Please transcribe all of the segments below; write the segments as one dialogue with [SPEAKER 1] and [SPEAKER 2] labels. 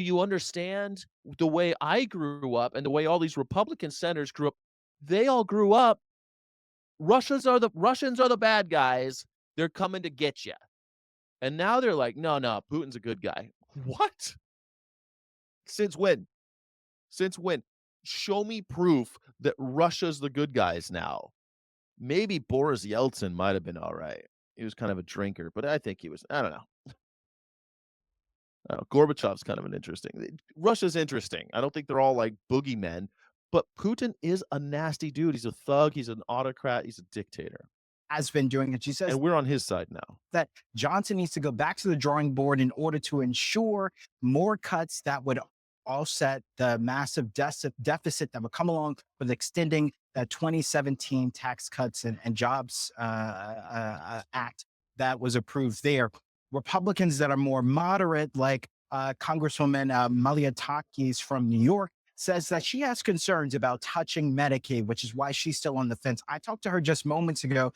[SPEAKER 1] Do you understand the way I grew up and the way all these Republican senators grew up? They all grew up, Russians are the bad guys. They're coming to get you. And now they're like, "No, no, Putin's a good guy." What? Since when? Since when? Show me proof that Russia's the good guys now. Maybe Boris Yeltsin might have been alright. He was kind of a drinker, but I think he was I don't know. Gorbachev's kind of an interesting Russia's interesting. I don't think they're all like boogeymen, but Putin is a nasty dude. He's a thug, he's an autocrat, he's a dictator,
[SPEAKER 2] Has been doing it. She says
[SPEAKER 1] and we're on his side now.
[SPEAKER 2] that Johnson needs to go back to the drawing board in order to ensure more cuts that would offset the massive deficit that would come along with extending the 2017 Tax Cuts and Jobs Act that was approved there. Republicans that are more moderate, like Congresswoman Maliatakis from New York, says that she has concerns about touching Medicaid, which is why she's still on the fence. I talked to her just moments ago.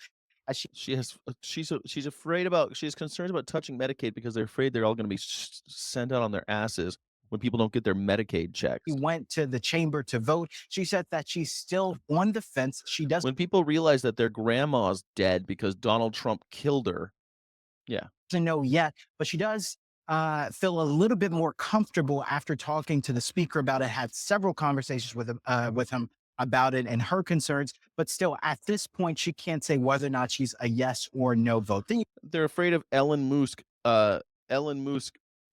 [SPEAKER 2] She
[SPEAKER 1] She's afraid about she has concerns about touching Medicaid because they're afraid they're all gonna be sent out on their asses when people don't get their Medicaid checks.
[SPEAKER 2] went to the chamber to vote. She said that she's still on the fence. She doesn't
[SPEAKER 1] When people realize that their grandma's dead because Donald Trump killed her. Yeah.
[SPEAKER 2] know yet, but she does feel a little bit more comfortable after talking to the speaker about it. Had several conversations with him about it and her concerns, but still, at this point, she can't say whether or not she's a yes or no vote.
[SPEAKER 1] They're afraid of Elon Musk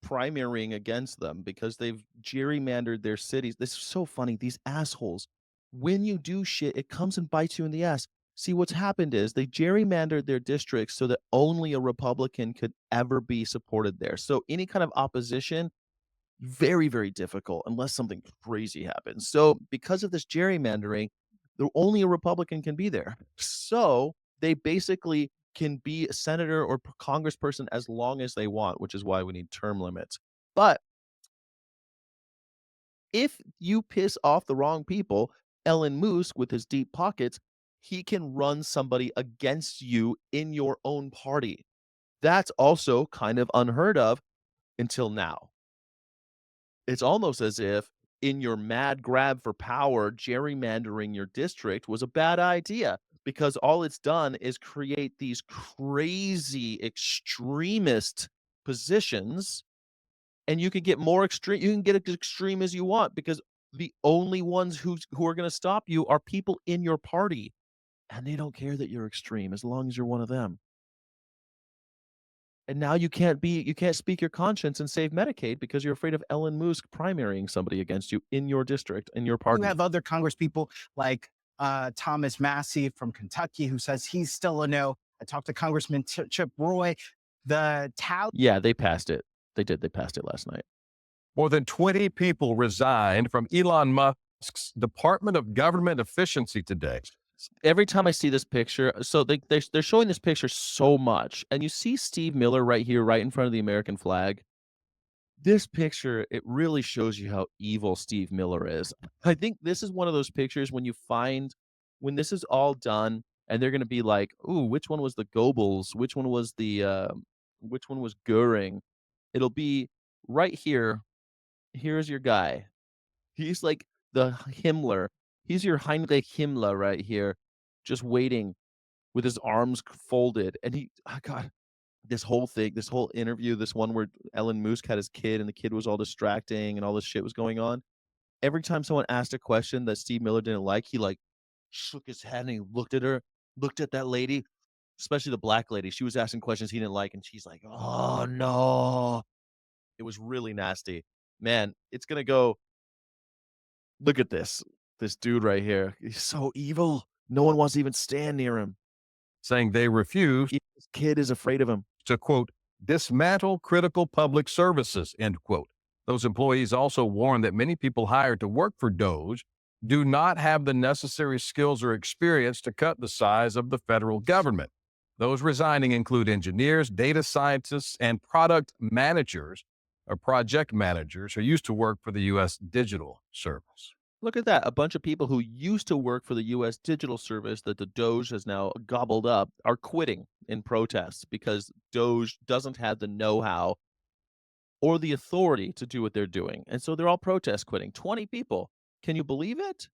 [SPEAKER 1] primarying against them because they've gerrymandered their cities. This is so funny, these assholes. When you do shit, it comes and bites you in the ass. See, what's happened is they gerrymandered their districts so that only a Republican could ever be supported there. So any kind of opposition, very, very difficult unless something crazy happens. So because of this gerrymandering, only a Republican can be there. So they basically can be a senator or congressperson as long as they want, which is why we need term limits. But if you piss off the wrong people, Elon Musk, with his deep pockets, he can run somebody against you in your own party. That's also kind of unheard of until now. It's almost as if in your mad grab for power, gerrymandering your district was a bad idea because all it's done is create these crazy extremist positions, and you can get more extreme. You can get as extreme as you want because the only ones who are going to stop you are people in your party, and they don't care that you're extreme as long as you're one of them. And now you can't speak your conscience and save Medicaid because you're afraid of Elon Musk primarying somebody against you in your district, in your
[SPEAKER 2] You
[SPEAKER 1] party.
[SPEAKER 2] have other congresspeople like Thomas Massey from Kentucky who says he's still a no. I talked to Congressman Chip Roy. The tally
[SPEAKER 1] Yeah, they passed it. They did. They passed it last night.
[SPEAKER 3] More than 20 people resigned from Elon Musk's Department of Government Efficiency today.
[SPEAKER 1] Every time I see this picture, so they're showing this picture so much, and you see Steve Miller right here, right in front of the American flag. This picture, it really shows you how evil Steve Miller is. I think this is one of those pictures when this is all done and they're gonna be like, "Ooh, which one was the Goebbels? Which one was Goering?" It'll be right here. Here's your guy. He's like the Himmler. He's your Heinrich Himmler right here, just waiting with his arms folded, and God, this whole thing, this whole interview, this one where Elon Musk had his kid and the kid was all distracting and all this shit was going on. Every time someone asked a question that Steve Miller didn't like, he, like, shook his head and he looked at her, looked at that lady, especially the black lady. She was asking questions he didn't like, and she's like, "Oh, no." It was really nasty. Man, it's gonna go look at this dude right here. He's so evil. No one wants to even stand near him.
[SPEAKER 3] Saying they refuse
[SPEAKER 1] Even his kid is afraid of him.
[SPEAKER 3] to, quote, dismantle critical public services, end quote. Those employees also warn that many people hired to work for Doge do not have the necessary skills or experience to cut the size of the federal government. Those resigning include engineers, data scientists, and product managers or project managers who used to work for the U.S. Digital Service.
[SPEAKER 1] Look at that. A bunch of people who used to work for the US digital service that the Doge has now gobbled up are quitting in protests because Doge doesn't have the know-how or the authority to do what they're doing. And so they're all protest quitting. 20 people. Can you believe it?